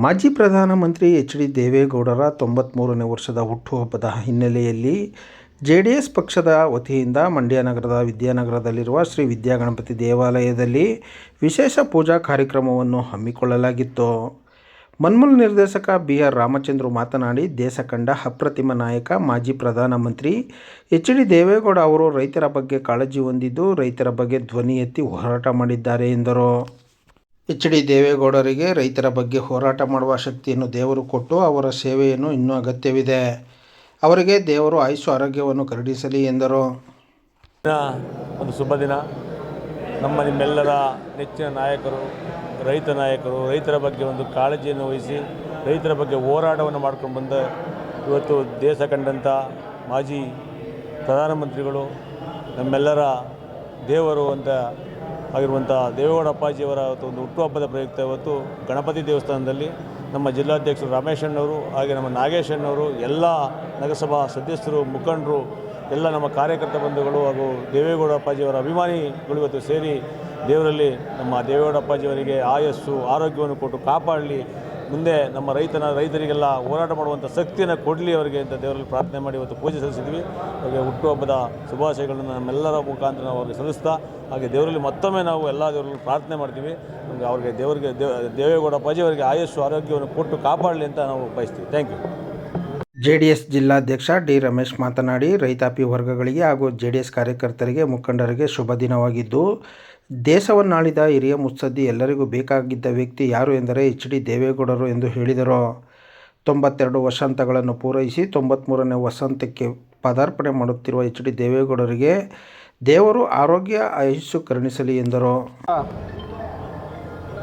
ಮಾಜಿ ಪ್ರಧಾನಮಂತ್ರಿ H D ದೇವೇಗೌಡರ 93ನೇ ವರ್ಷದ ಹುಟ್ಟುಹಬ್ಬದ ಹಿನ್ನೆಲೆಯಲ್ಲಿ ಜೆಡಿಎಸ್ ಪಕ್ಷದ ವತಿಯಿಂದ ಮಂಡ್ಯ ನಗರದ ವಿದ್ಯಾನಗರದಲ್ಲಿರುವ ಶ್ರೀ ವಿದ್ಯಾಗಣಪತಿ ದೇವಾಲಯದಲ್ಲಿ ವಿಶೇಷ ಪೂಜಾ ಕಾರ್ಯಕ್ರಮವನ್ನು ಹಮ್ಮಿಕೊಳ್ಳಲಾಗಿತ್ತು. ಮನ್ಮೂಲ್ ನಿರ್ದೇಶಕ ಬಿ. ಆರ್. ರಾಮಚಂದ್ರು ಮಾತನಾಡಿ, ದೇಶ ಕಂಡ ಅಪ್ರತಿಮ ನಾಯಕ ಮಾಜಿ ಪ್ರಧಾನಮಂತ್ರಿ ಎಚ್ ಡಿ ದೇವೇಗೌಡ ಅವರು ರೈತರ ಬಗ್ಗೆ ಕಾಳಜಿ ಹೊಂದಿದ್ದು, ರೈತರ ಬಗ್ಗೆ ಧ್ವನಿ ಎತ್ತಿ ಹೋರಾಟ ಮಾಡಿದ್ದಾರೆ ಎಂದರು. ಎಚ್ ಡಿ ದೇವೇಗೌಡರಿಗೆ ರೈತರ ಬಗ್ಗೆ ಹೋರಾಟ ಮಾಡುವ ಶಕ್ತಿಯನ್ನು ದೇವರು ಕೊಟ್ಟು, ಅವರ ಸೇವೆಯನ್ನು ಇನ್ನೂ ಅಗತ್ಯವಿದೆ. ಅವರಿಗೆ ದೇವರು ಆಯುಷ್ಯ ಆರೋಗ್ಯವನ್ನು ಕರುಣಿಸಲಿ ಎಂದರು. ಒಂದು ಶುಭ ದಿನ. ನಿಮ್ಮೆಲ್ಲರ ನೆಚ್ಚಿನ ನಾಯಕರು, ರೈತರ ಬಗ್ಗೆ ಒಂದು ಕಾಳಜಿಯನ್ನು ವಹಿಸಿ ರೈತರ ಬಗ್ಗೆ ಹೋರಾಟವನ್ನು ಮಾಡ್ಕೊಂಡು ಬಂದ ಇವತ್ತು ದೇಶ ಕಂಡಂಥ ಮಾಜಿ ಪ್ರಧಾನಮಂತ್ರಿಗಳು, ನಮ್ಮೆಲ್ಲರ ದೇವರು ಅಂತ ಆಗಿರುವಂಥ ದೇವೇಗೌಡ ಅಪ್ಪಾಜಿಯವರ ಒಂದು ಹುಟ್ಟುಹಬ್ಬದ ಪ್ರಯುಕ್ತ ಇವತ್ತು ಗಣಪತಿ ದೇವಸ್ಥಾನದಲ್ಲಿ ನಮ್ಮ ಜಿಲ್ಲಾಧ್ಯಕ್ಷರು ರಮೇಶ್ ಅಣ್ಣವರು, ಹಾಗೆ ನಮ್ಮ ನಾಗೇಶ್ ಅಣ್ಣವರು, ಎಲ್ಲ ನಗರಸಭಾ ಸದಸ್ಯರು, ಮುಖಂಡರು, ಎಲ್ಲ ನಮ್ಮ ಕಾರ್ಯಕರ್ತ ಬಂಧುಗಳು ಹಾಗೂ ದೇವೇಗೌಡ ಅಪ್ಪಾಜಿಯವರ ಅಭಿಮಾನಿಗಳು ಇವತ್ತು ಸೇರಿ ದೇವರಲ್ಲಿ ನಮ್ಮ ದೇವೇಗೌಡ ಅಪ್ಪಾಜಿಯವರಿಗೆ ಆಯಸ್ಸು ಆರೋಗ್ಯವನ್ನು ಕೊಟ್ಟು ಕಾಪಾಡಲಿ, ಮುಂದೆ ನಮ್ಮ ರೈತರಿಗೆಲ್ಲ ಹೋರಾಟ ಮಾಡುವಂಥ ಶಕ್ತಿಯನ್ನು ಕೊಡಲಿ ಅವರಿಗೆ ಅಂತ ದೇವರಲ್ಲಿ ಪ್ರಾರ್ಥನೆ ಮಾಡಿ ಇವತ್ತು ಪೂಜೆ ಸಲ್ಲಿಸಿದ್ವಿ. ಅವರಿಗೆ ಹುಟ್ಟುಹಬ್ಬದ ಶುಭಾಶಯಗಳನ್ನು ನಮ್ಮೆಲ್ಲರ ಮುಖಾಂತರ ನಾವು ಅವರಿಗೆ ಸಲ್ಲಿಸ್ತಾ, ಹಾಗೆ ದೇವರಲ್ಲಿ ಮತ್ತೊಮ್ಮೆ ನಾವು ಎಲ್ಲ ದೇವರಲ್ಲಿ ಪ್ರಾರ್ಥನೆ ಮಾಡ್ತೀವಿ. ಅವ್ರಿಗೆ ದೇವೇಗೌಡ ಅಪ್ಪಾಜಿಯವರಿಗೆ ಆಯಸ್ಸು ಆರೋಗ್ಯವನ್ನು ಕೊಟ್ಟು ಕಾಪಾಡಲಿ ಅಂತ ನಾವು ಬಯಸ್ತೀವಿ. Thank you. ಜೆಡಿಎಸ್ ಜಿಲ್ಲಾಧ್ಯಕ್ಷ ಡಿ. ರಮೇಶ್ ಮಾತನಾಡಿ, ರೈತಾಪಿ ವರ್ಗಗಳಿಗೆ ಹಾಗೂ ಜೆಡಿಎಸ್ ಕಾರ್ಯಕರ್ತರಿಗೆ, ಮುಖಂಡರಿಗೆ ಶುಭ ದಿನವಾಗಿದ್ದು, ದೇಶವನ್ನಾಳಿದ ಹಿರಿಯ ಮುತ್ಸದ್ದಿ, ಎಲ್ಲರಿಗೂ ಬೇಕಾಗಿದ್ದ ವ್ಯಕ್ತಿ ಯಾರು ಎಂದರೆ ಎಚ್ ಡಿ ದೇವೇಗೌಡರು ಎಂದು ಹೇಳಿದರು. 92 ವಸಂತಗಳನ್ನು ಪೂರೈಸಿ 93ನೇ ವಸಂತಕ್ಕೆ ಪದಾರ್ಪಣೆ ಮಾಡುತ್ತಿರುವ ಎಚ್ ಡಿ ದೇವೇಗೌಡರಿಗೆ ದೇವರು ಆರೋಗ್ಯ ಆಯುಷ್ಯ ಕರುಣಿಸಲಿ ಎಂದರು.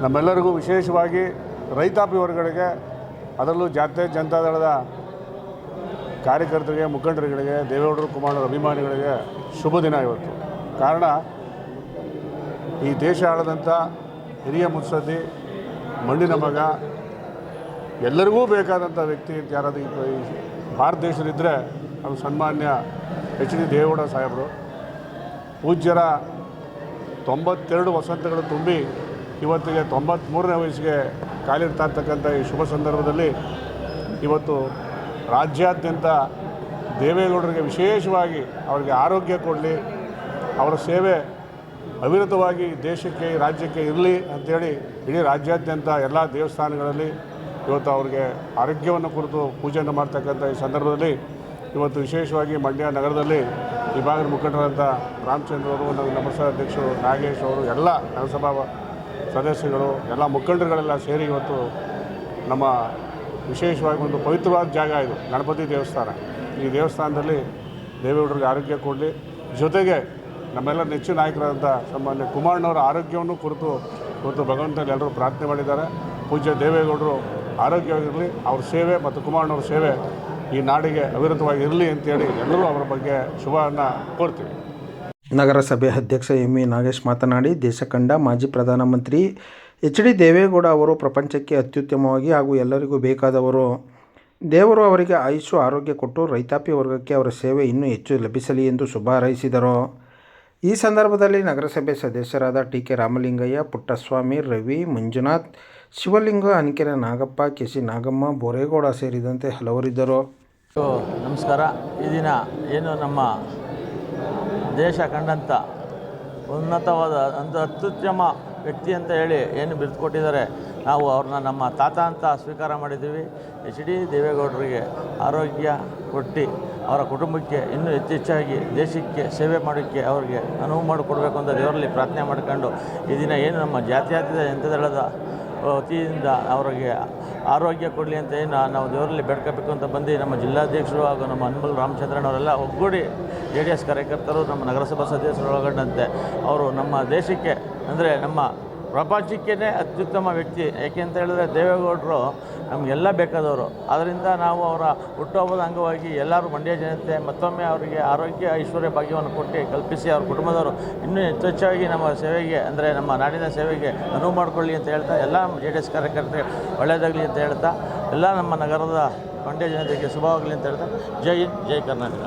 ನಮ್ಮೆಲ್ಲರಿಗೂ ವಿಶೇಷವಾಗಿ ರೈತಾಪಿ ವರ್ಗಗಳಿಗೆ, ಅದರಲ್ಲೂ ಜಾತ್ಯ ಜನತಾದಳದ ಕಾರ್ಯಕರ್ತರಿಗೆ, ಮುಖಂಡರುಗಳಿಗೆ, ದೇವೇಗೌಡರು ಕುಮಾರರ ಅಭಿಮಾನಿಗಳಿಗೆ ಶುಭ ದಿನ ಇವತ್ತು. ಕಾರಣ, ಈ ದೇಶ ಆಳದಂಥ ಹಿರಿಯ ಮುತ್ಸದ್ದಿ, ಮಣ್ಣಿನ ಮಗ, ಎಲ್ಲರಿಗೂ ಬೇಕಾದಂಥ ವ್ಯಕ್ತಿ ಯಾರಾದರೂ ಈ ಭಾರತ ದೇಶದಲ್ಲಿದ್ದರೆ ಅದು ಸನ್ಮಾನ್ಯ ಎಚ್ ಡಿ ದೇವೇಗೌಡ ಸಾಹೇಬರು. ಪೂಜ್ಯರ 92 ವಸಂತಗಳು ತುಂಬಿ ಇವತ್ತಿಗೆ 93ನೇ ವಯಸ್ಸಿಗೆ ಕಾಲಿಡ್ತಾ ಇರ್ತಕ್ಕಂಥ ಈ ಶುಭ ಸಂದರ್ಭದಲ್ಲಿ ಇವತ್ತು ರಾಜ್ಯಾದ್ಯಂತ ದೇವೇಗೌಡರಿಗೆ ವಿಶೇಷವಾಗಿ ಅವರಿಗೆ ಆರೋಗ್ಯ ಕೊಡಲಿ, ಅವರ ಸೇವೆ ಅವಿರತವಾಗಿ ದೇಶಕ್ಕೆ, ರಾಜ್ಯಕ್ಕೆ ಇರಲಿ ಅಂಥೇಳಿ ಇಡೀ ರಾಜ್ಯಾದ್ಯಂತ ಎಲ್ಲ ದೇವಸ್ಥಾನಗಳಲ್ಲಿ ಇವತ್ತು ಅವ್ರಿಗೆ ಆರೋಗ್ಯವನ್ನು ಕುರಿತು ಪೂಜೆಯನ್ನು ಮಾಡ್ತಕ್ಕಂಥ ಈ ಸಂದರ್ಭದಲ್ಲಿ ಇವತ್ತು ವಿಶೇಷವಾಗಿ ಮಂಡ್ಯ ನಗರದಲ್ಲಿ ಈ ಭಾಗದ ಮುಖಂಡರಾದಂಥ ರಾಮಚಂದ್ರ ಅವರು, ನಮ್ಮ ಅಧ್ಯಕ್ಷರು ನಾಗೇಶ್ ಅವರು, ಎಲ್ಲ ನಗರಸಭಾ ಸದಸ್ಯರುಗಳು, ಎಲ್ಲ ಮುಖಂಡರುಗಳೆಲ್ಲ ಸೇರಿ ಇವತ್ತು ನಮ್ಮ ವಿಶೇಷವಾಗಿ ಒಂದು ಪವಿತ್ರವಾದ ಜಾಗ ಇದು ಗಣಪತಿ ದೇವಸ್ಥಾನ. ಈ ದೇವಸ್ಥಾನದಲ್ಲಿ ದೇವೇಗೌಡರಿಗೆ ಆರೋಗ್ಯ ಕೊಡಲಿ, ಜೊತೆಗೆ ನಮ್ಮೆಲ್ಲ ನೆಚ್ಚಿನ ನಾಯಕರಾದಂಥ ಸನ್ಮಾನ್ಯ ಕುಮಾರಣ್ಣವರ ಆರೋಗ್ಯವನ್ನು ಕುರಿತು ಇವತ್ತು ಭಗವಂತನಲ್ಲಿ ಎಲ್ಲರೂ ಪ್ರಾರ್ಥನೆ ಮಾಡಿದ್ದಾರೆ. ಪೂಜ್ಯ ದೇವೇಗೌಡರು ಆರೋಗ್ಯವಾಗಿರಲಿ, ಅವ್ರ ಸೇವೆ ಮತ್ತು ಕುಮಾರಣ್ಣವ್ರ ಸೇವೆ ಈ ನಾಡಿಗೆ ಅವಿರತವಾಗಿ ಇರಲಿ ಅಂತೇಳಿ ಎಲ್ಲರೂ ಅವರ ಬಗ್ಗೆ ಶುಭವನ್ನು ಕೋರ್ತೀವಿ. ನಗರಸಭೆ ಅಧ್ಯಕ್ಷ ಎಂ. ಇ. ನಾಗೇಶ್ ಮಾತನಾಡಿ, ದೇಶ ಕಂಡ ಮಾಜಿ ಪ್ರಧಾನಮಂತ್ರಿ ಎಚ್ ಡಿ ದೇವೇಗೌಡ ಅವರು ಪ್ರಪಂಚಕ್ಕೆ ಅತ್ಯುತ್ತಮವಾಗಿ ಹಾಗೂ ಎಲ್ಲರಿಗೂ ಬೇಕಾದವರು. ದೇವರು ಅವರಿಗೆ ಆಯುಷ್ಯ ಆರೋಗ್ಯ ಕೊಟ್ಟು ರೈತಾಪಿ ವರ್ಗಕ್ಕೆ ಅವರ ಸೇವೆ ಇನ್ನೂ ಹೆಚ್ಚು ಲಭಿಸಲಿ ಎಂದು ಶುಭ ಹಾರೈಸಿದರು. ಈ ಸಂದರ್ಭದಲ್ಲಿ ನಗರಸಭೆ ಸದಸ್ಯರಾದ ಟಿ. ಕೆ. ರಾಮಲಿಂಗಯ್ಯ, ಪುಟ್ಟಸ್ವಾಮಿ, ರವಿ, ಮಂಜುನಾಥ್, ಶಿವಲಿಂಗ, ಅನಿಕೆರೆ ನಾಗಪ್ಪ, ಕೆ. ಸಿ. ನಾಗಮ್ಮ, ಬೋರೇಗೌಡ ಸೇರಿದಂತೆ ಹಲವರಿದ್ದರು. ನಮಸ್ಕಾರ. ಈ ದಿನ ಏನು ನಮ್ಮ ದೇಶ ಕಂಡಂಥ ಉನ್ನತವಾದ ಒಂದು ಅತ್ಯುತ್ತಮ ವ್ಯಕ್ತಿ ಅಂತ ಹೇಳಿ ಏನು ಬಿರುದು ಕೊಟ್ಟಿದ್ದಾರೆ, ನಾವು ಅವ್ರನ್ನ ನಮ್ಮ ತಾತ ಅಂತ ಸ್ವೀಕಾರ ಮಾಡಿದ್ದೀವಿ. ಎಚ್ ಡಿ ದೇವೇಗೌಡರಿಗೆ ಆರೋಗ್ಯ ಕೊಟ್ಟು ಅವರ ಕುಟುಂಬಕ್ಕೆ ಇನ್ನೂ ಹೆಚ್ಚೆಚ್ಚಾಗಿ ದೇಶಕ್ಕೆ ಸೇವೆ ಮಾಡೋಕ್ಕೆ ಅವ್ರಿಗೆ ಅನುವು ಮಾಡಿಕೊಡ್ಬೇಕು ಅಂತ ದೇವರಲ್ಲಿ ಪ್ರಾರ್ಥನೆ ಮಾಡ್ಕೊಂಡು ಈ ದಿನ ಏನು ನಮ್ಮ ಜಾತ್ಯತೀತ ಜನತಾದಳದ ವತಿಯಿಂದ ಅವರಿಗೆ ಆರೋಗ್ಯ ಕೊಡಲಿ ಅಂತ ಏನು ನಾವು ದೇವರಲ್ಲಿ ಬೇಡ್ಕೋಬೇಕು ಅಂತ ಬಂದು ನಮ್ಮ ಜಿಲ್ಲಾಧ್ಯಕ್ಷರು ಹಾಗೂ ನಮ್ಮ ಮನ್ಮೂಲ್ ರಾಮಚಂದ್ರನವರೆಲ್ಲ ಒಗ್ಗೂಡಿ JDS ಕಾರ್ಯಕರ್ತರು, ನಮ್ಮ ನಗರಸಭಾ ಸದಸ್ಯರು ಒಳಗೊಂಡಂತೆ ಅವರು ನಮ್ಮ ದೇಶಕ್ಕೆ ಅಂದರೆ ನಮ್ಮ ಪ್ರಪಂಚಕ್ಕೇ ಅತ್ಯುತ್ತಮ ವ್ಯಕ್ತಿ. ಏಕೆ ಅಂತ ಹೇಳಿದ್ರೆ ದೇವೇಗೌಡರು ನಮಗೆಲ್ಲ ಬೇಕಾದವರು. ಆದ್ದರಿಂದ ನಾವು ಅವರ ಹುಟ್ಟುಹಬ್ಬದ ಅಂಗವಾಗಿ ಎಲ್ಲರೂ ಮಂಡ್ಯ ಜನತೆ ಮತ್ತೊಮ್ಮೆ ಅವರಿಗೆ ಆರೋಗ್ಯ ಐಶ್ವರ್ಯ ಭಾಗ್ಯವನ್ನು ಕೊಟ್ಟು ಕಲ್ಪಿಸಿ ಅವ್ರ ಕುಟುಂಬದವರು ಇನ್ನೂ ಹೆಚ್ಚೆಚ್ಚಾಗಿ ನಮ್ಮ ಸೇವೆಗೆ ಅಂದರೆ ನಮ್ಮ ನಾಡಿನ ಸೇವೆಗೆ ಅನುವು ಮಾಡಿಕೊಳ್ಳಿ ಅಂತ ಹೇಳ್ತಾ ಎಲ್ಲ JDS ಕಾರ್ಯಕರ್ತರಿಗೆ ಒಳ್ಳೆಯದಾಗಲಿ ಅಂತ ಹೇಳ್ತಾ ಎಲ್ಲ ನಮ್ಮ ನಗರದ ಮಂಡ್ಯ ಜನತೆಗೆ ಶುಭವಾಗಲಿ ಅಂತ ಹೇಳ್ತಾ ಜೈ ಹಿಂದ್, ಜೈ ಕರ್ನಾಟಕ.